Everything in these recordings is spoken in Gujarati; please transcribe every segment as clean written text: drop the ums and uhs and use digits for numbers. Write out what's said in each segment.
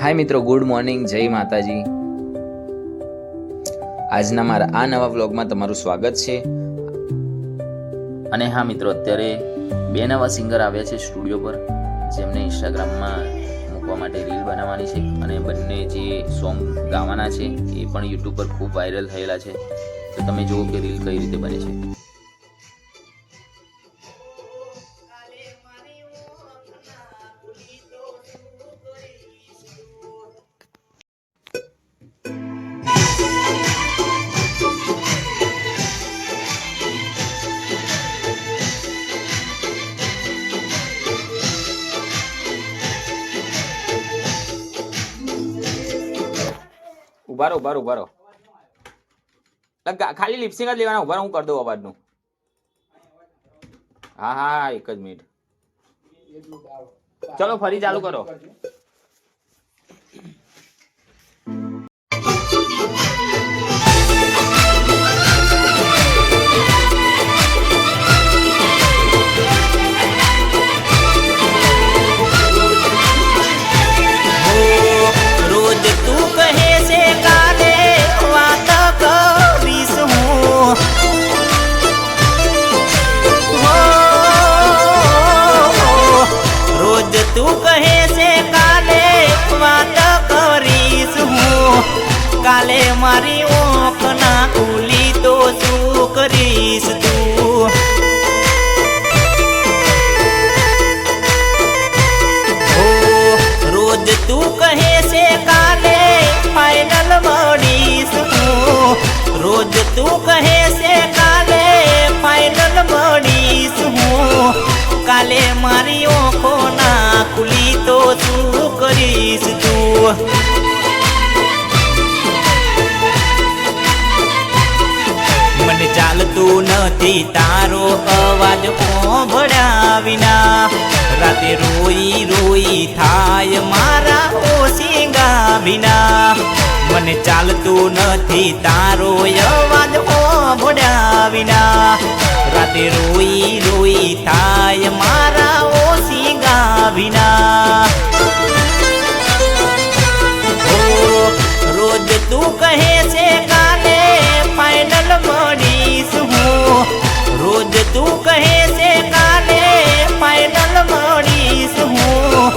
हाय मित्रों, गुड मॉर्निंग, जय माताजी। આજના મારા આ નવા વ્લોગમાં તમારું સ્વાગત છે। અને હા મિત્રો, અત્યારે બે નવા સિંગર આવ્યા છે સ્ટુડિયો પર, જેમને ઇન્સ્ટાગ્રામમાં મૂકવા માટે રીલ બનાવવાની છે અને બંને જે સોંગ ગાવાના છે એ પણ યુટ્યુબ પર ખૂબ વાયરલ થયેલા છે। તો તમે જુઓ કે રીલ કઈ રીતે બને છે। ઉભારો ખાલી લિપસિંગ જ લેવાના। ઉભારો, હું કરી દઉં અવાજનું। હા એક જ મિનિટ, ચલો ફરી ચાલુ કરો। કાલે મારી ઓંખ ના ખુલી તો શું કરીશ તું? રોજ તું કહે છે કાલે ફાઇનલ મળીશ હું। રોજ તું કહે છે કાલે ફાઇનલ મળીશ હું। કાલે મારી ઓંખો ના ખુલી તો શું કરીશ તું? મને ચાલતું નથી તારો અવાજ સાંભળ્યા વિના। રાતે રોઈ રોઈ થાય મારા ઓશિંગા વિના। મને ચાલતું નથી તારો અવાજ સાંભળ્યા વિના। રાતે રોઈ રોઈ થાય મારા ઓશિંગા વિના। રોજ તું કહે છે કાલે ફાઇનલ મળીશ હું। રોજ તું કહે છે કાલે ફાઇનલ મળીશ હું।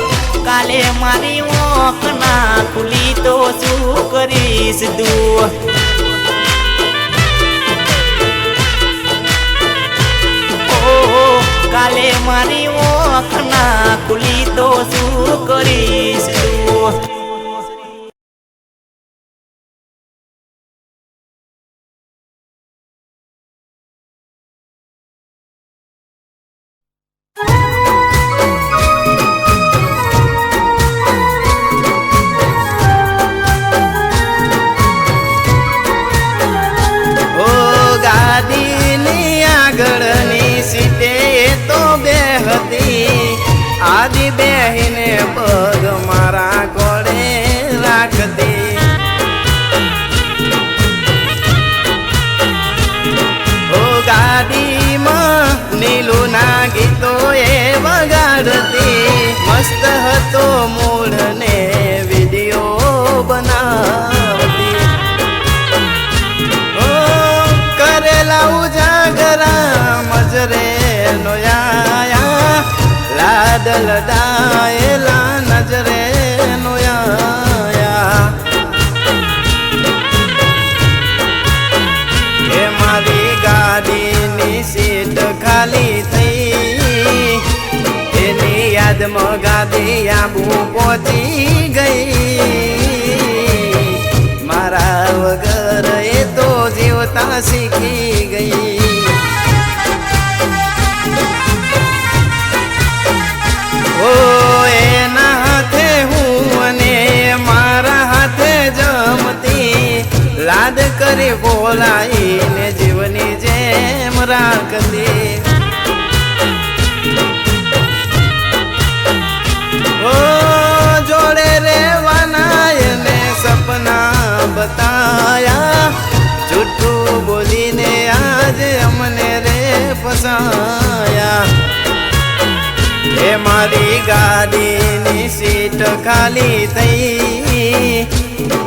કાલે મારી ઓંખ ના ખુલી તો શું કરીશ તું? કાલે મારી ઓંખ ના ખુલી તો શું કરીશ તું? આદિ બેહીને પગ મારા કોળે રાખતી। ઓ ગાડીમાં નીલું ના ગીતો એ વગાડતી। મસ્ત હતો મૂળ ને વિડીયો બનાવતી। ઓ કરેલા ઉજાગરા મજરે નોયા લાડલ ડાયલા નજરે નોયા। એ મારી ગાડીની સીટ ખાલી થઈ, એની યાદમાં ગાડી આબુ પહોંચી ગઈ। મારા વગર એ તો જીવતા શીખી ગઈ। ઓ એના હાથે હું અને મારા હાથે જમતી। લાડ કરી બોલાઈને જીવની જેમ રાખતી। ઓ જોડે રેવાના એને સપના બતાયા। જૂઠું બોલીને આજે અમને રે ફસાયા। એ મારી ગાડીની સીટ ખાલી થઈ,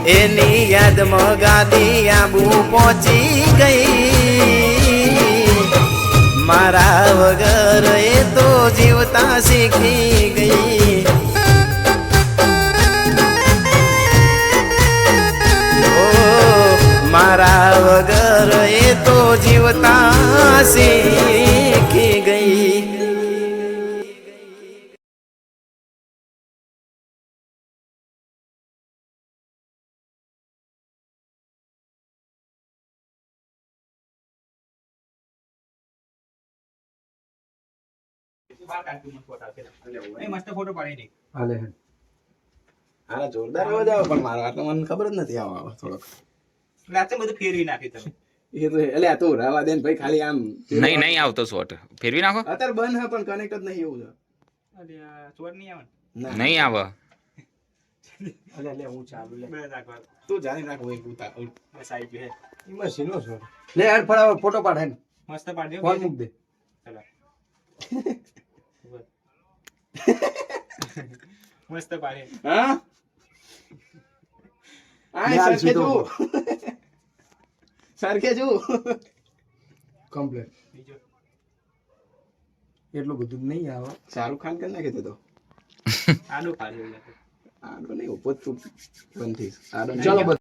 એની યાદમાં ગાદી આબુ પહોંચી ગઈ મારા વગર એ તો જીવતા શીખી ગઈ ઓ મારા વગર એ તો જીવતા શીખી ગઈ મસ્ત ફોટો પાડી દે. હાલે હે. હા જોરદાર અવાજ આવે પણ મારો આટલો મને ખબર જ નથી આવો થોડોક રાતે બધું ફેરવી નાખી તમે. એ તો એટલે આ તું રહેવા દે ને ભાઈ ખાલી આમ નહીં આવતો શોટ ફેરવી નાખો અત્યારે બંધ હે પણ કનેક્ટ જ નહીં એવું છે અલ્યા, ચોર નહીં આવે ને? ના. નહીં આવે અલે લે હું ચાલુ લે. બે રાખવા. તું જાણી નાખ હોય ઉતા બસ આવી ગયું હે. ઈમાં સીનો છો. લે હેડ ફટાફટ ફોટો પાડ હે. મસ્ત પાડી દો. ફોન મૂક દે. ચલો. મસ્ત પાડી. હા લે આય હાલ સરખે સીધો જો સરખે જો કમ્પ્લીટ. બીજો. એટલું બધું નહીં આવે. શાહરુખ ખાન કરી નાખે તો આડું પાડી દો. આડો નહીં ઉપર તું બંધ થઈશ આડો ચાલો